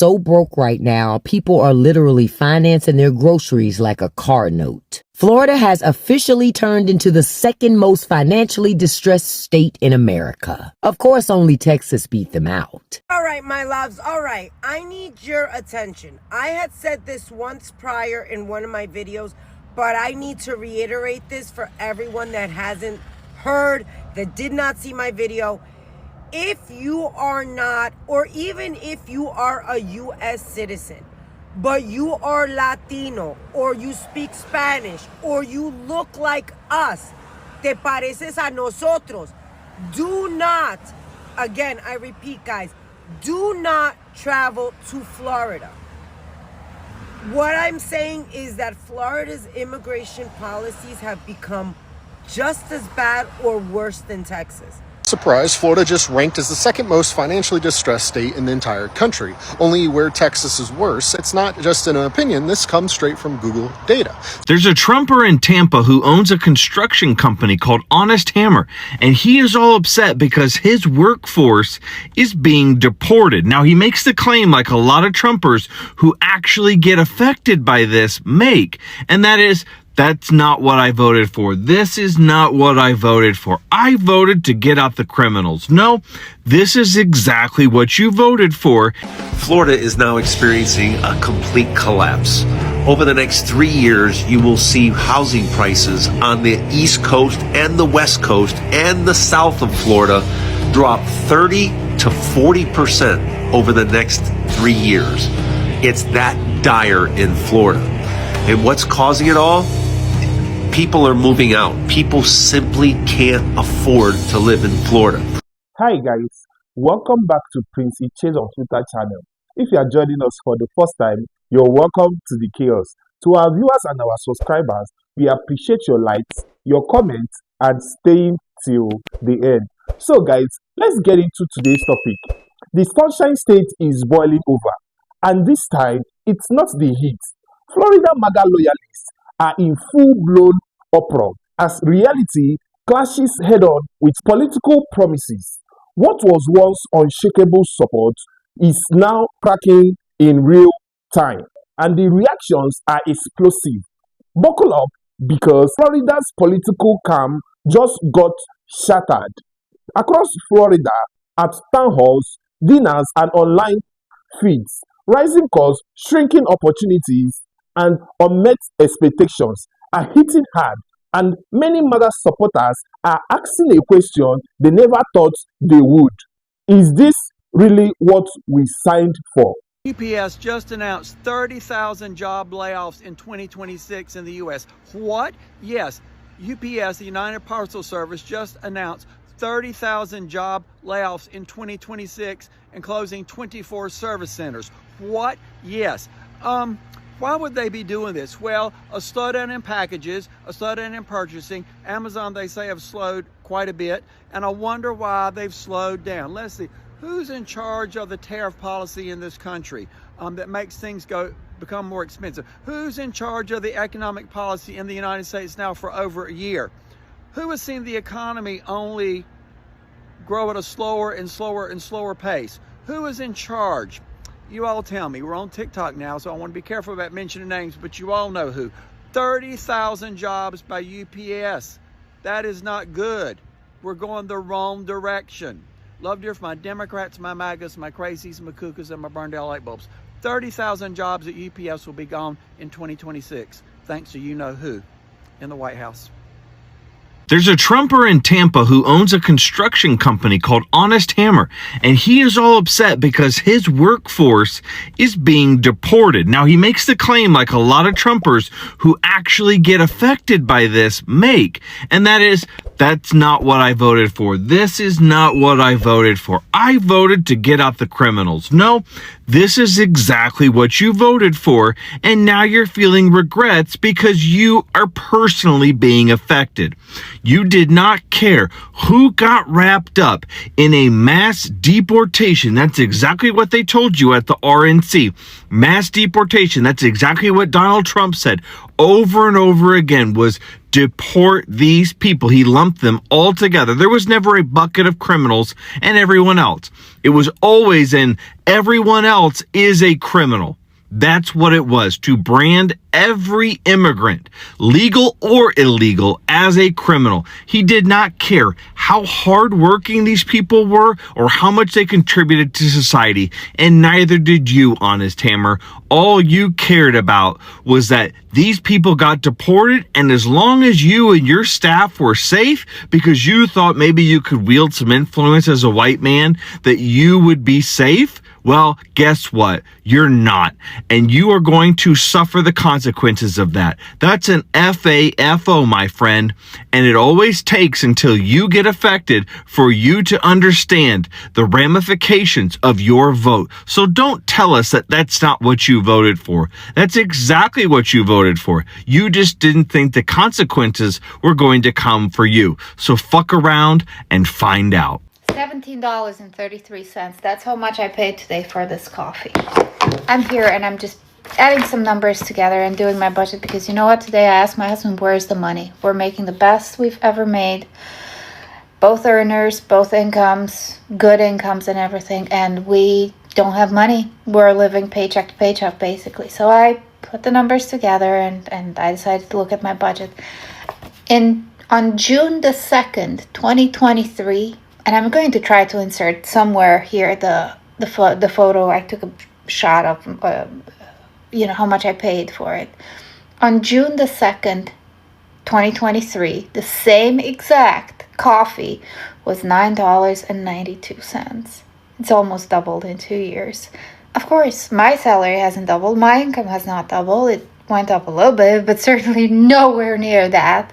so broke right now, people are literally financing their groceries like a car note. Florida has officially turned into the second most financially distressed state in America. Of course, only Texas beat them out. All right, my loves. All right, I need your attention. I had said this once prior in one of my videos, but I need to reiterate this for everyone that hasn't heard, that did not see my video. If you are not, or even if you are a U.S. citizen, but you are Latino, or you speak Spanish, or you look like us, te pareces a nosotros, do not, again, I repeat, guys, do not travel to Florida. What I'm saying is that Florida's immigration policies have become just as bad or worse than Texas. Surprise, Florida just ranked as the second most financially distressed state in the entire country. Only where Texas is worse. It's not just an opinion. This comes straight from Google data. There's a Trumper in Tampa who owns a construction company called Honest Hammer, and he is all upset because his workforce is being deported. Now, he makes the claim, like a lot of Trumpers who actually get affected by this make, and that is, that's not what I voted for. This is not what I voted for. I voted to get out the criminals. No, this is exactly what you voted for. Florida is now experiencing a complete collapse. Over the next 3 years, you will see housing prices on the East Coast and the West Coast and the south of Florida drop 30 to 40% over the next 3 years. It's that dire in Florida. And what's causing it all? People are moving out. People simply can't afford to live in Florida. Hi guys, welcome back to Prince Ichie's on Twitter channel. If you are joining us for the first time, you're welcome to the chaos. To our viewers and our subscribers, we appreciate your likes, your comments, and staying till the end. So guys, let's get into today's topic. The Sunshine State is boiling over, and this time, it's not the heat. Florida MAGA loyalists are in full-blown uproar as reality clashes head-on with political promises. What was once unshakable support is now cracking in real time, and the reactions are explosive. Buckle up, because Florida's political calm just got shattered. Across Florida, at town halls, dinners, and online feeds, rising costs, shrinking opportunities, and unmet expectations are hitting hard, and many MAGA supporters are asking a question they never thought they would. Is this really what we signed for? UPS just announced 30,000 job layoffs in 2026 in the U.S. What? Yes, UPS, the United Parcel Service, just announced 30,000 job layoffs in 2026 and closing 24 service centers. What? Yes. Why would they be doing this? Well, a slowdown in packages, a slowdown in purchasing. Amazon, they say, have slowed quite a bit, and I wonder why they've slowed down. Let's see, who's in charge of the tariff policy in this country that makes things become more expensive? Who's in charge of the economic policy in the United States now for over a year? Who has seen the economy only grow at a slower and slower and slower pace? Who is in charge? You all tell me. We're on TikTok now, so I want to be careful about mentioning names, but you all know who. 30,000 jobs by UPS. That is not good. We're going the wrong direction. Love dear for my Democrats, my MAGAs, my crazies, my cuckoos, and my burned out light bulbs. 30,000 jobs at UPS will be gone in 2026, thanks to you-know-who in the White House. There's a Trumper in Tampa who owns a construction company called Honest Hammer, and he is all upset because his workforce is being deported. Now, he makes the claim, like a lot of Trumpers who actually get affected by this make, and that is, that's not what I voted for. This is not what I voted for. I voted to get out the criminals. No, this is exactly what you voted for, and now you're feeling regrets because you are personally being affected. You did not care who got wrapped up in a mass deportation. That's exactly what they told you at the RNC. Mass deportation. That's exactly what Donald Trump said over and over again, was deport these people. He lumped them all together. There was never a bucket of criminals and everyone else. It was always an everyone else is a criminal. That's what it was, to brand every immigrant, legal or illegal, as a criminal. He did not care how hardworking these people were or how much they contributed to society, and neither did you, Honest Hammer. All you cared about was that these people got deported, and as long as you and your staff were safe, because you thought maybe you could wield some influence as a white man, that you would be safe, well, guess what? You're not. And you are going to suffer the consequences of that. That's an FAFO, my friend. And it always takes until you get affected for you to understand the ramifications of your vote. So don't tell us that that's not what you voted for. That's exactly what you voted for. You just didn't think the consequences were going to come for you. So fuck around and find out. $17.33. That's how much I paid today for this coffee. I'm here and I'm just adding some numbers together and doing my budget because you know what? Today I asked my husband, where's the money? We're making the best we've ever made. Both earners, both incomes, good incomes and everything. And we don't have money. We're living paycheck to paycheck basically. So I put the numbers together and I decided to look at my budget. On June the 2nd, 2023, and I'm going to try to insert somewhere here the photo. I took a shot of, how much I paid for it. On June the 2nd, 2023, the same exact coffee was $9.92. It's almost doubled in 2 years. Of course, my salary hasn't doubled. My income has not doubled. It went up a little bit, but certainly nowhere near that.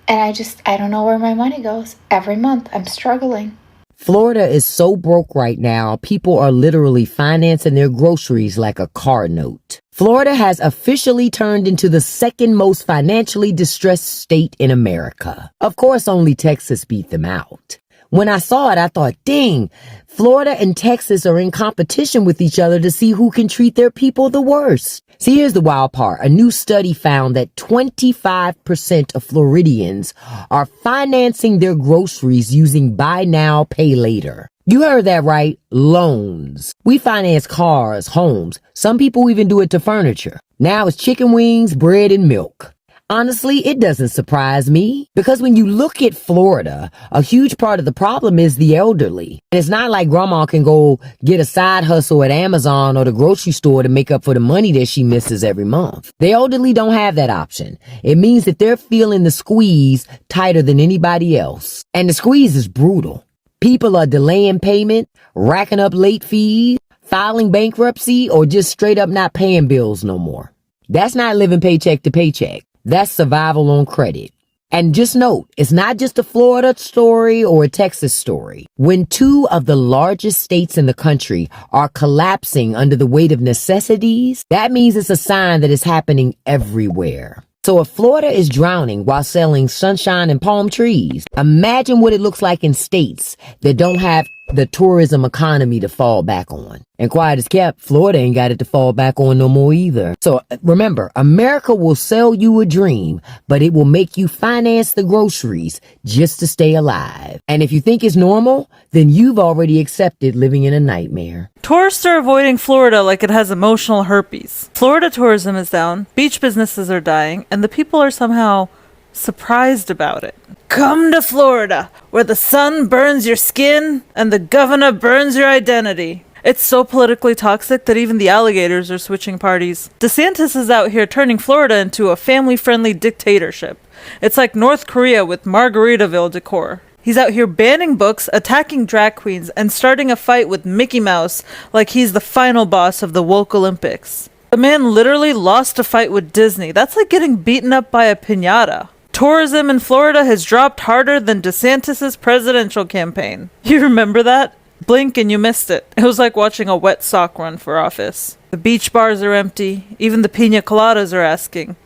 And I don't know where my money goes. Every month, I'm struggling. Florida is so broke right now, people are literally financing their groceries like a car note. Florida has officially turned into the second most financially distressed state in America. Of course, only Texas beat them out. When I saw it, I thought, dang, Florida and Texas are in competition with each other to see who can treat their people the worst. See, here's the wild part. A new study found that 25% of Floridians are financing their groceries using buy now, pay later. You heard that right. Loans. We finance cars, homes. Some people even do it to furniture. Now it's chicken wings, bread, and milk. Honestly, it doesn't surprise me because when you look at Florida, a huge part of the problem is the elderly. And it's not like grandma can go get a side hustle at Amazon or the grocery store to make up for the money that she misses every month. The elderly don't have that option. It means that they're feeling the squeeze tighter than anybody else. And the squeeze is brutal. People are delaying payment, racking up late fees, filing bankruptcy, or just straight up not paying bills no more. That's not living paycheck to paycheck. That's survival on credit. And just note, it's not just a Florida story or a Texas story. When two of the largest states in the country are collapsing under the weight of necessities, that means it's a sign that it's happening everywhere. So if Florida is drowning while selling sunshine and palm trees, imagine what it looks like in states that don't have the tourism economy to fall back on. And quiet as kept, Florida ain't got it to fall back on no more either. So remember, America will sell you a dream, but it will make you finance the groceries just to stay alive. And if you think it's normal, then you've already accepted living in a nightmare. Tourists are avoiding Florida like it has emotional herpes. Florida tourism is down, beach businesses are dying, and the people are somehow surprised about it. Come to Florida, where the sun burns your skin and the governor burns your identity. It's so politically toxic that even the alligators are switching parties. DeSantis is out here turning Florida into a family-friendly dictatorship. It's like North Korea with Margaritaville decor. He's out here banning books, attacking drag queens, and starting a fight with Mickey Mouse like he's the final boss of the woke Olympics. The man literally lost a fight with Disney. That's like getting beaten up by a piñata. Tourism in Florida has dropped harder than DeSantis' presidential campaign. You remember that? Blink and you missed it. It was like watching a wet sock run for office. The beach bars are empty. Even the piña coladas are asking,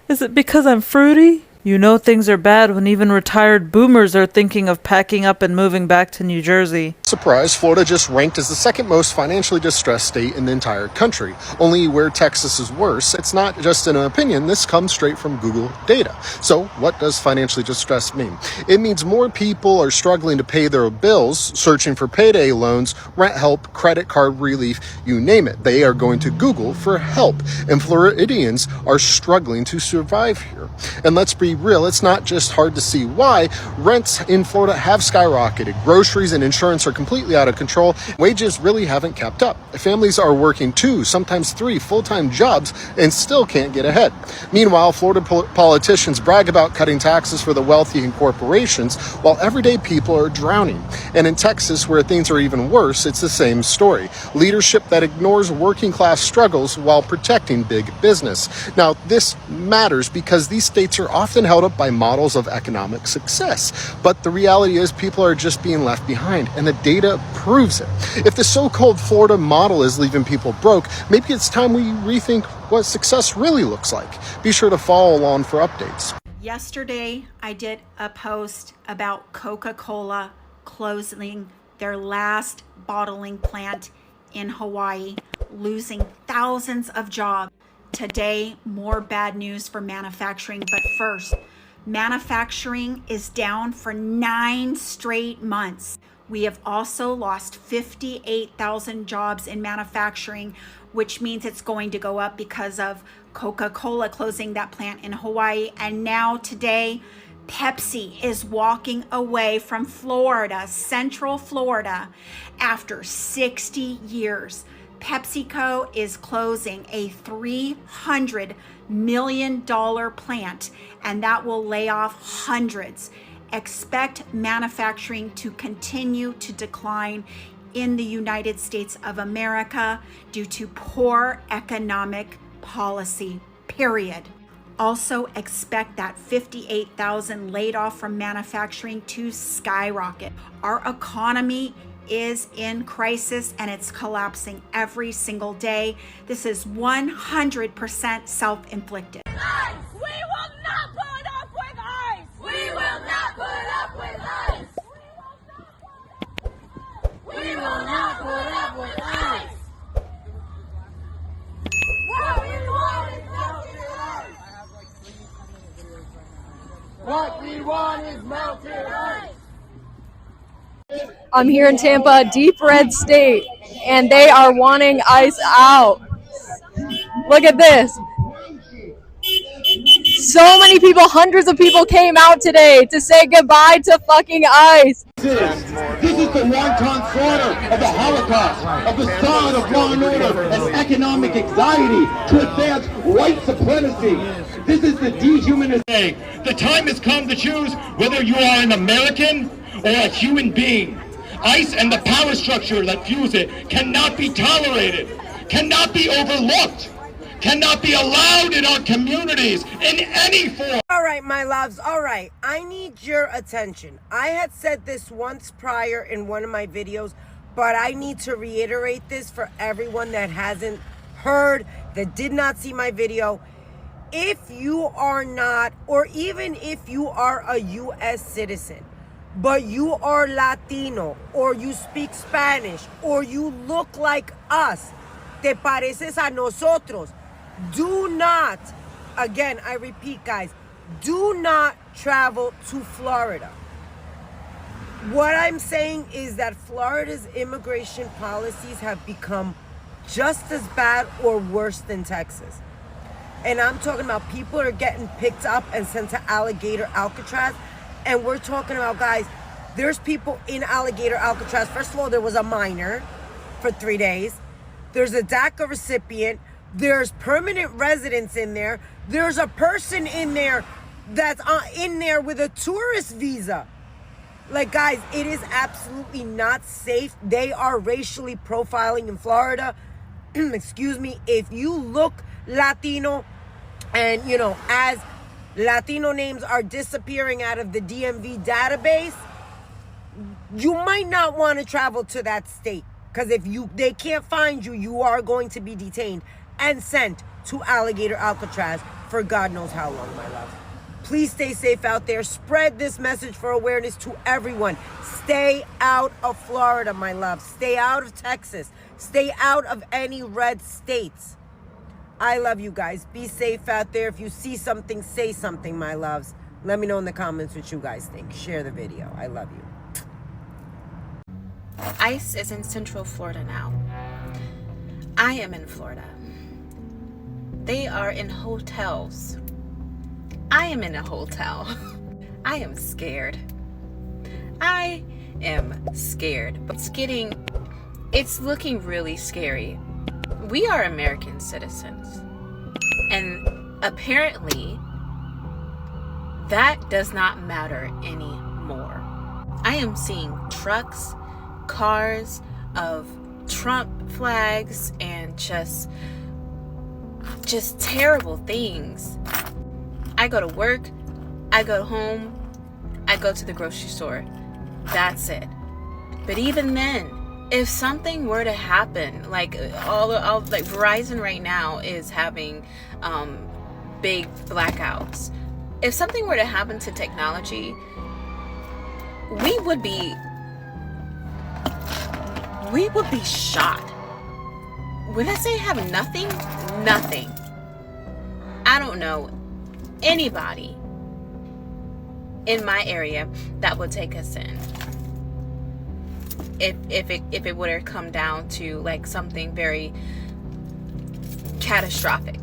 is it because I'm fruity? You know things are bad when even retired boomers are thinking of packing up and moving back to New Jersey. Surprise, Florida just ranked as the second most financially distressed state in the entire country. Only where Texas is worse. It's not just an opinion, this comes straight from Google data. So what does financially distressed mean? It means more people are struggling to pay their bills, searching for payday loans, rent help, credit card relief, you name it. They are going to Google for help. And Floridians are struggling to survive here. And let's be real, it's not just hard to see why. Rents in Florida have skyrocketed. Groceries and insurance are completely out of control. Wages really haven't kept up. Families are working 2, sometimes 3 full-time jobs and still can't get ahead. Meanwhile, Florida politicians brag about cutting taxes for the wealthy and corporations while everyday people are drowning. And in Texas, where things are even worse, it's the same story. Leadership that ignores working class struggles while protecting big business. Now, this matters because these states are often held up by models of economic success. But the reality is people are just being left behind, and the data proves it. If the so-called Florida model is leaving people broke, maybe it's time we rethink what success really looks like. Be sure to follow along for updates. Yesterday, I did a post about Coca-Cola closing their last bottling plant in Hawaii, losing thousands of jobs. Today, more bad news for manufacturing, but first, manufacturing is down for 9 straight months. We have also lost 58,000 jobs in manufacturing, which means it's going to go up because of Coca-Cola closing that plant in Hawaii. And now today, Pepsi is walking away from Florida, Central Florida, after 60 years. PepsiCo is closing a $300 million plant, and that will lay off hundreds. Expect manufacturing to continue to decline in the United States of America due to poor economic policy, period. Also expect that 58,000 laid off from manufacturing to skyrocket. Our economy is in crisis and it's collapsing every single day. This is 100% self-inflicted. ICE! We will not put up with ICE! We will not put up with ICE! We will not put up with ICE! What we want is melted ice! What we want is melted ice! I'm here in Tampa, deep red state, and they are wanting ICE out. Look at this. So many people, hundreds of people came out today to say goodbye to fucking ICE. This is the wanton slaughter of the Holocaust, of the sod of law and order and economic anxiety to advance white supremacy. This is the dehumanization. The time has come to choose whether you are an American or a human being. ICE and the power structure that fuels it cannot be tolerated, cannot be overlooked, cannot be allowed in our communities in any form. All right, my loves. All right. I need your attention. I had said this once prior in one of my videos, but I need to reiterate this for everyone that hasn't heard, that did not see my video. If you are not, or even if you are a U.S. citizen, but you are Latino, or you speak Spanish, or you look like us, te pareces a nosotros, do not, again, I repeat, guys, do not travel to Florida. What I'm saying is that Florida's immigration policies have become just as bad or worse than Texas. And I'm talking about people are getting picked up and sent to Alligator Alcatraz. And we're talking about, guys, there's people in Alligator Alcatraz. First of all, there was a minor for 3 days. There's a DACA recipient. There's permanent residents in there. There's a person in there that's in there with a tourist visa. Like, guys, it is absolutely not safe. They are racially profiling in Florida. Excuse me. If you look Latino and, you know, as Latino names are disappearing out of the DMV database, you might not want to travel to that state, because if they can't find you, you are going to be detained and sent to Alligator Alcatraz for God knows how long, my love. Please stay safe out there. Spread this message for awareness to everyone. Stay out of Florida, my love. Stay out of Texas. Stay out of any red states. I love you guys. Be safe out there. If you see something, say something, my loves. Let me know in the comments what you guys think. Share the video. I love you. ICE is in Central Florida now. I am in Florida. They are in hotels. I am in a hotel. I am scared. I am scared. But it's looking really scary. We are American citizens. And apparently, that does not matter anymore. I am seeing trucks, cars of Trump flags, and just terrible things. I go to work, I go home, I go to the grocery store. That's it. But even then, if something were to happen, like like Verizon right now is having big blackouts. If something were to happen to technology, we would be shot. When I say have nothing, I don't know anybody in my area that would take us in. If it would have come down to like something very catastrophic.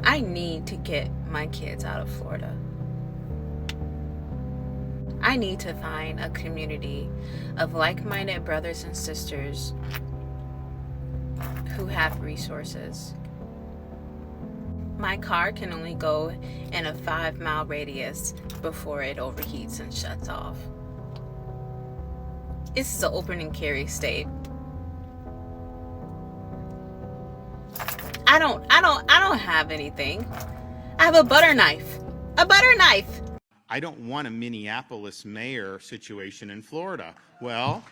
I need to get my kids out of Florida. I need to find a community of like-minded brothers and sisters who have resources. My car can only go in a 5-mile radius before it overheats and shuts off. This is an open and carry state. I don't have anything. I have a butter knife. A butter knife. I don't want a Minneapolis mayor situation in Florida. Well,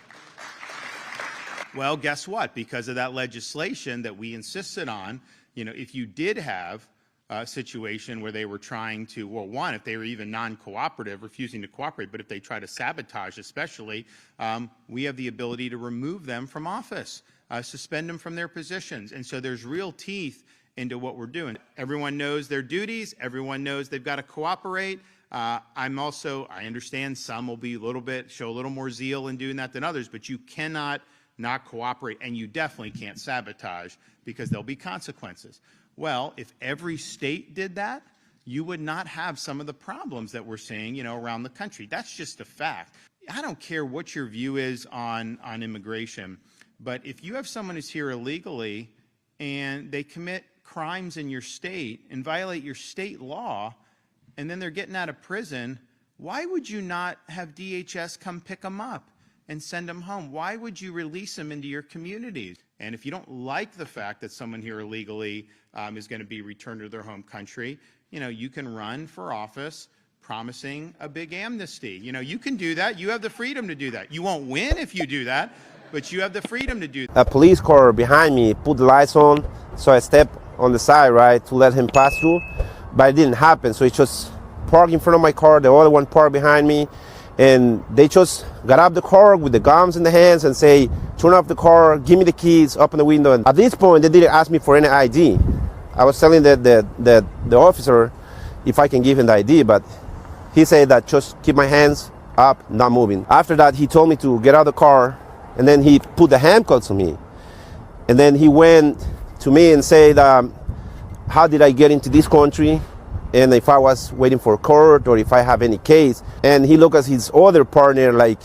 guess what? Because of that legislation that we insisted on, if you did have a situation where they were trying to, well, one, if they were even non-cooperative, refusing to cooperate, but if they try to sabotage especially, we have the ability to remove them from office, suspend them from their positions. And so there's real teeth into what we're doing. Everyone knows their duties. Everyone knows they've got to cooperate. I understand some will be show a little more zeal in doing that than others, but you cannot not cooperate, and you definitely can't sabotage because there'll be consequences. Well, if every state did that, you would not have some of the problems that we're seeing, around the country. That's just a fact. I don't care what your view is on immigration, but if you have someone who's here illegally and they commit crimes in your state and violate your state law, and then they're getting out of prison, why would you not have DHS come pick them up and send them home? Why would you release them into your communities? And if you don't like the fact that someone here illegally is going to be returned to their home country, you can run for office promising a big amnesty. You can do that. You have the freedom to do that. You won't win if you do that, but you have the freedom to do that. A police car behind me put the lights on, so I stepped on the side, right, to let him pass through, but it didn't happen. So he just parked in front of my car, the other one parked behind me, and they just got out of the car with the guns in the hands and say, turn off the car, give me the keys, open the window. And at this point, they didn't ask me for any ID. I was telling the officer if I can give him the ID, but he said that just keep my hands up, not moving. After that, he told me to get out of the car, and then he put the handcuffs on me. And then he went to me and said, how did I get into this country? And if I was waiting for court or if I have any case. And he looked at his other partner like,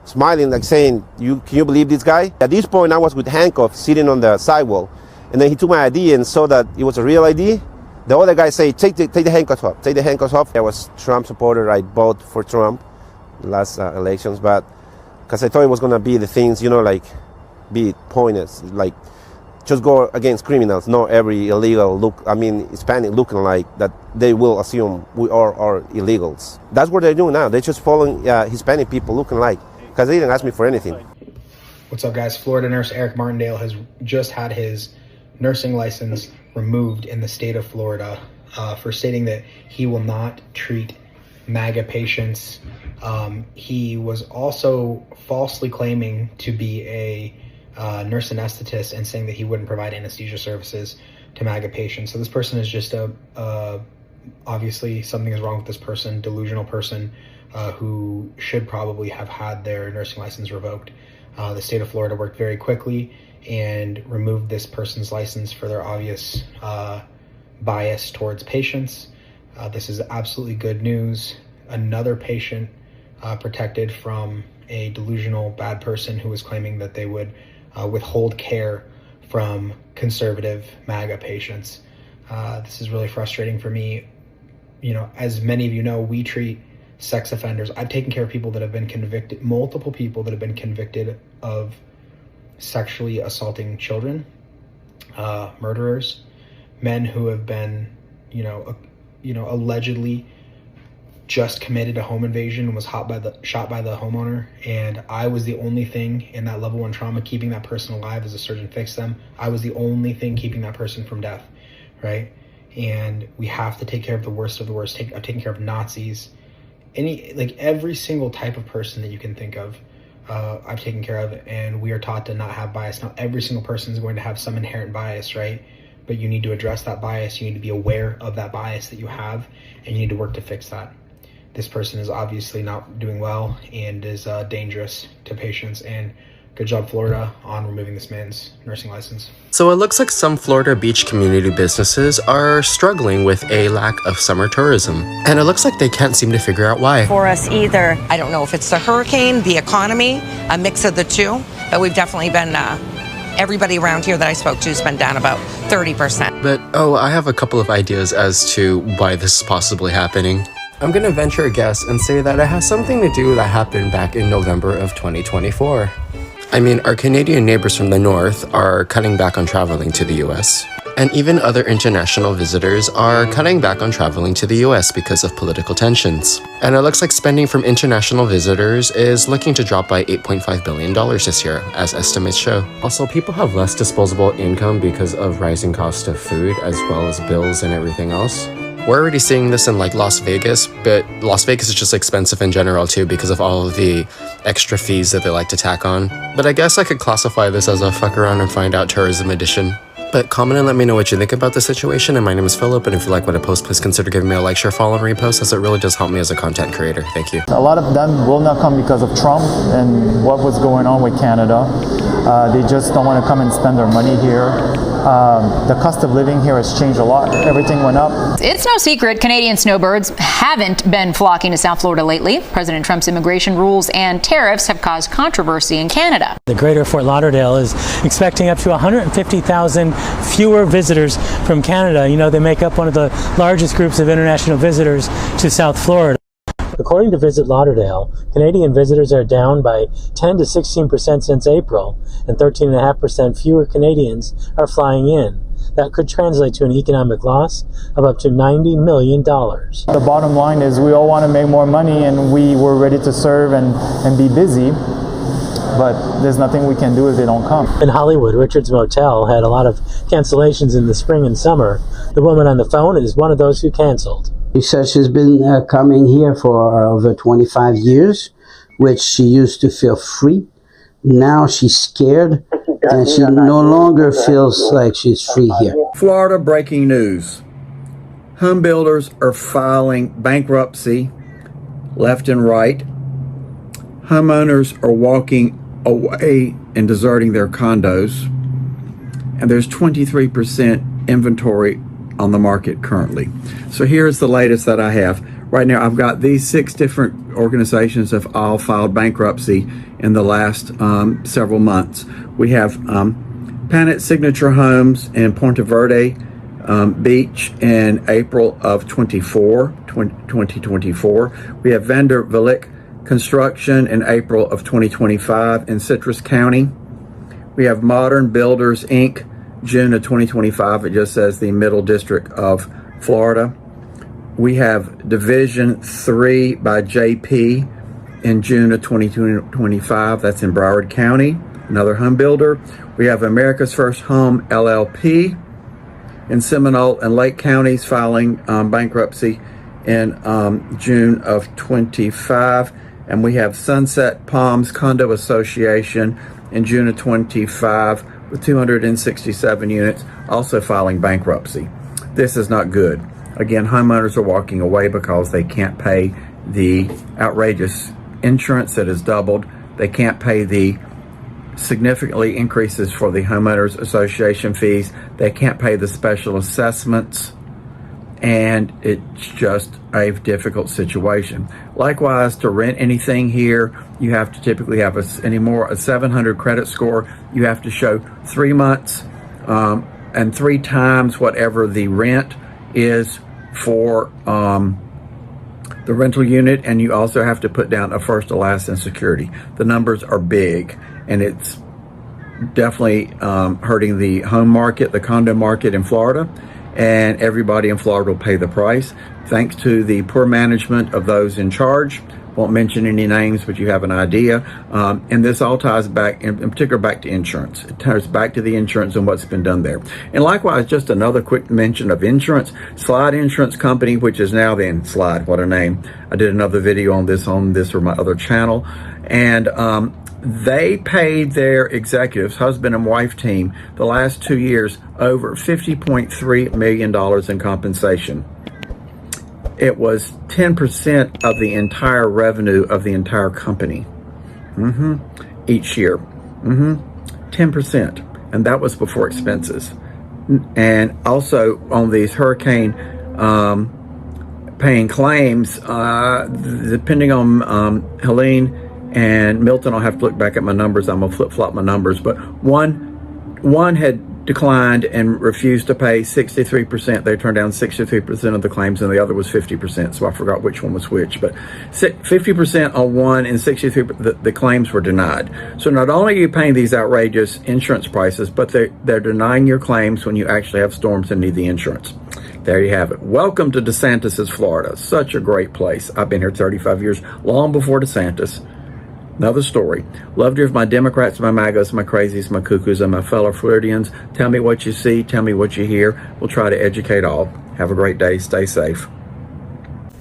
smiling, like saying, can you believe this guy? At this point, I was with handcuffs sitting on the sidewalk. And then he took my ID and saw that it was a real ID. The other guy said, take the handcuffs off, take the handcuffs off. I was Trump supporter. I voted for Trump last elections, but because I thought it was going to be the things, be pointless, like just go against criminals, not every illegal Hispanic looking like that they will assume we are illegals. That's what they're doing now. They're just following Hispanic people looking like, because they didn't ask me for anything. What's up, guys? Florida nurse Eric Martindale has just had his nursing license removed in the state of Florida. for stating that he will not treat MAGA patients. He was also falsely claiming to be a nurse anesthetist and saying that he wouldn't provide anesthesia services to MAGA patients. So this person is just obviously something is wrong with this person, delusional person who should probably have had their nursing license revoked. The state of Florida worked very quickly and removed this person's license for their obvious bias towards patients. This is absolutely good news. Another patient protected from a delusional bad person who was claiming that they would withhold care from conservative MAGA patients. This is really frustrating for me. You know, as many of you know, we treat sex offenders. I've taken care of people that have been convicted, multiple people that have been convicted of sexually assaulting children, murderers, men who have been, allegedly just committed a home invasion and was shot by the homeowner. And I was the only thing in that level 1 trauma keeping that person alive as a surgeon fixed them. I was the only thing keeping that person from death, right? And we have to take care of the worst of the worst. I've taken care of Nazis, every single type of person that you can think of. I've taken care of, and we are taught to not have bias. Now, every single person is going to have some inherent bias, right? But you need to address that bias. You need to be aware of that bias that you have, and you need to work to fix that. This person is obviously not doing well and is dangerous to patients, and good job, Florida, on removing this man's nursing license. So it looks like some Florida beach community businesses are struggling with a lack of summer tourism. And it looks like they can't seem to figure out why. For us either. I don't know if it's the hurricane, the economy, a mix of the two, but we've definitely been, everybody around here that I spoke to has been down about 30%. But, I have a couple of ideas as to why this is possibly happening. I'm gonna venture a guess and say that it has something to do that happened back in November of 2024. I mean, our Canadian neighbors from the north are cutting back on traveling to the US. And even other international visitors are cutting back on traveling to the US because of political tensions. And it looks like spending from international visitors is looking to drop by $8.5 billion this year, as estimates show. Also, people have less disposable income because of rising cost of food, as well as bills and everything else. We're already seeing this in Las Vegas, but Las Vegas is just expensive in general too because of all of the extra fees that they like to tack on. But I guess I could classify this as a fuck around and find out tourism edition. But comment and let me know what you think about the situation, and my name is Philip, and if you like what I post, please consider giving me a like, share, follow, and repost, as it really does help me as a content creator. Thank you. A lot of them will not come because of Trump and what was going on with Canada. They just don't want to come and spend their money here. The cost of living here has changed a lot. Everything went up. It's no secret Canadian snowbirds haven't been flocking to South Florida lately. President Trump's immigration rules and tariffs have caused controversy in Canada. The greater Fort Lauderdale is expecting up to 150,000 fewer visitors from Canada. You know, they make up one of the largest groups of international visitors to South Florida. According to Visit Lauderdale, Canadian visitors are down by 10 to 16% since April, and 13.5% fewer Canadians are flying in. That could translate to an economic loss of up to $90 million. The bottom line is we all want to make more money, and we were ready to serve and be busy. But there's nothing we can do if they don't come. In Hollywood, Richard's Motel had a lot of cancellations in the spring and summer. The woman on the phone is one of those who canceled. She says she's been coming here for over 25 years, which she used to feel free. Now she's scared, and she no longer feels like she's free here. Florida breaking news. Home builders are filing bankruptcy left and right. Homeowners are walking away and deserting their condos. And there's 23% inventory on the market currently. So here's the latest that I have. Right now, I've got these 6 different organizations have all filed bankruptcy in the last several months. We have Planet Signature Homes in Ponte Verde Beach in April of 2024. We have Vanderbilt Construction in April of 2025 in Citrus County. We have Modern Builders, Inc., June of 2025. It just says the Middle District of Florida. We have Division 3 by JP in June of 2025. That's in Broward County, another home builder. We have America's First Home LLP in Seminole and Lake counties filing bankruptcy in June of 25. And we have Sunset Palms Condo Association in June of 25 with 267 units also filing bankruptcy. This is not good. Again, homeowners are walking away because they can't pay the outrageous insurance that has doubled. They can't pay the significantly increases for the homeowners association fees. They can't pay the special assessments, and it's just a difficult situation. Likewise, to rent anything here, you have to typically have a 700 credit score. You have to show 3 months and 3 times whatever the rent is for the rental unit, and you also have to put down a first, a last, and security. The numbers are big, and it's definitely hurting the home market, the condo market in Florida, and everybody in Florida will pay the price thanks to the poor management of those in charge. Won't mention any names, but you have an idea. And this all ties back, in particular, back to insurance. It ties back to the insurance and what's been done there. And likewise, just another quick mention of insurance. Slide Insurance Company, which is now then Slide, what a name. I did another video on this or my other channel. And they paid their executives, husband and wife team, the last 2 years over $50.3 million in compensation. It was 10% of the entire revenue of the entire company each year. 10%. And that was before expenses. And also on these hurricane paying claims, depending on Helene and Milton, I'll have to look back at my numbers. I'm gonna flip-flop my numbers, but one had declined and refused to pay 63%. They turned down 63% of the claims, and the other was 50%. So I forgot which one was which, but 50% on one and 63%, the claims were denied. So not only are you paying these outrageous insurance prices, but they're denying your claims when you actually have storms and need the insurance. There you have it. Welcome to DeSantis's Florida. Such a great place. I've been here 35 years, long before DeSantis. Another story. Love to hear from my Democrats, my MAGAs, my crazies, my cuckoos, and my fellow Floridians. Tell me what you see. Tell me what you hear. We'll try to educate all. Have a great day. Stay safe.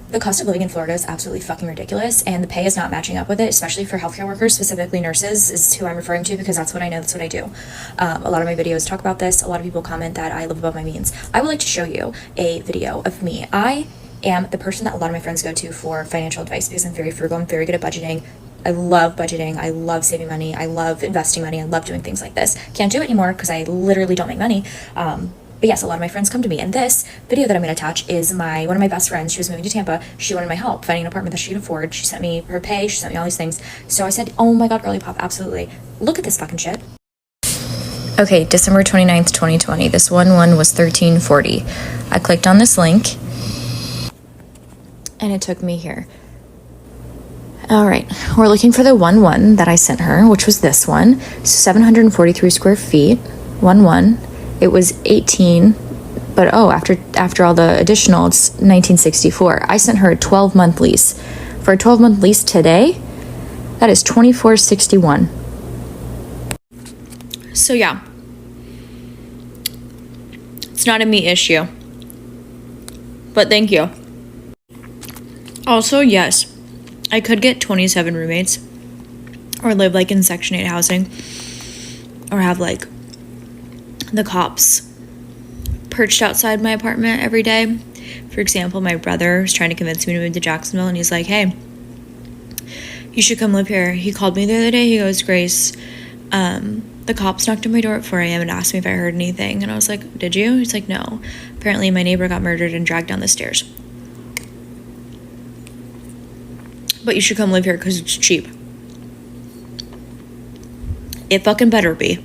The cost of living in Florida is absolutely fucking ridiculous, and the pay is not matching up with it, especially for healthcare workers, specifically nurses is who I'm referring to because that's what I know, that's what I do. A lot of my videos talk about this. A lot of people comment that I live above my means. I would like to show you a video of me. I am the person that a lot of my friends go to for financial advice because I'm very frugal, I'm very good at budgeting. I love budgeting, I love saving money, I love investing money, I love doing things like this. Can't do it anymore because I literally don't make money. But yes, a lot of my friends come to me, and this video that I'm going to attach is one of my best friends. She was moving to Tampa. She wanted my help finding an apartment that she could afford. She sent me her pay, she sent me all these things. So I said, oh my god, girly pop, absolutely. Look at this fucking shit. Okay, December 29th, 2020. This one was $13.40. I clicked on this link, and it took me here. All right, we're looking for the 1-1 that I sent her, which was this one. 743 square feet, 1-1. It was 18, but after all the additional, it's 1964. I sent her a 12-month lease. For a 12-month lease today, that is $24.61. So yeah, it's not a me issue, but thank you. Also, yes, I could get 27 roommates or live like in Section 8 housing or have like the cops perched outside my apartment every day. For example, my brother was trying to convince me to move to Jacksonville, and he's like, hey, you should come live here. He called me the other day. He goes, Grace, the cops knocked on my door at 4 a.m. and asked me if I heard anything. And I was like, did you? He's like, no. Apparently my neighbor got murdered and dragged down the stairs. But you should come live here because it's cheap. It fucking better be.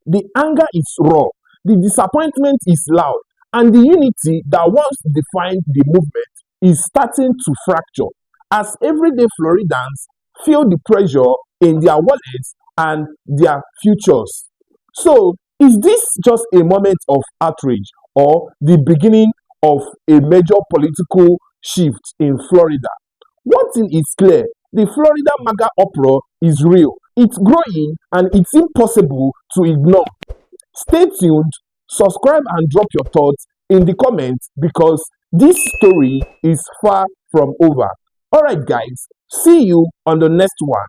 The anger is raw, the disappointment is loud, and the unity that once defined the movement is starting to fracture as everyday Floridans feel the pressure in their wallets and their futures. So, is this just a moment of outrage or the beginning of a major political shift in Florida? One thing is clear, the Florida MAGA uproar is real. It's growing and it's impossible to ignore. Stay tuned, Subscribe and drop your thoughts in the comments because this story is far from over. Alright guys, see you on the next one.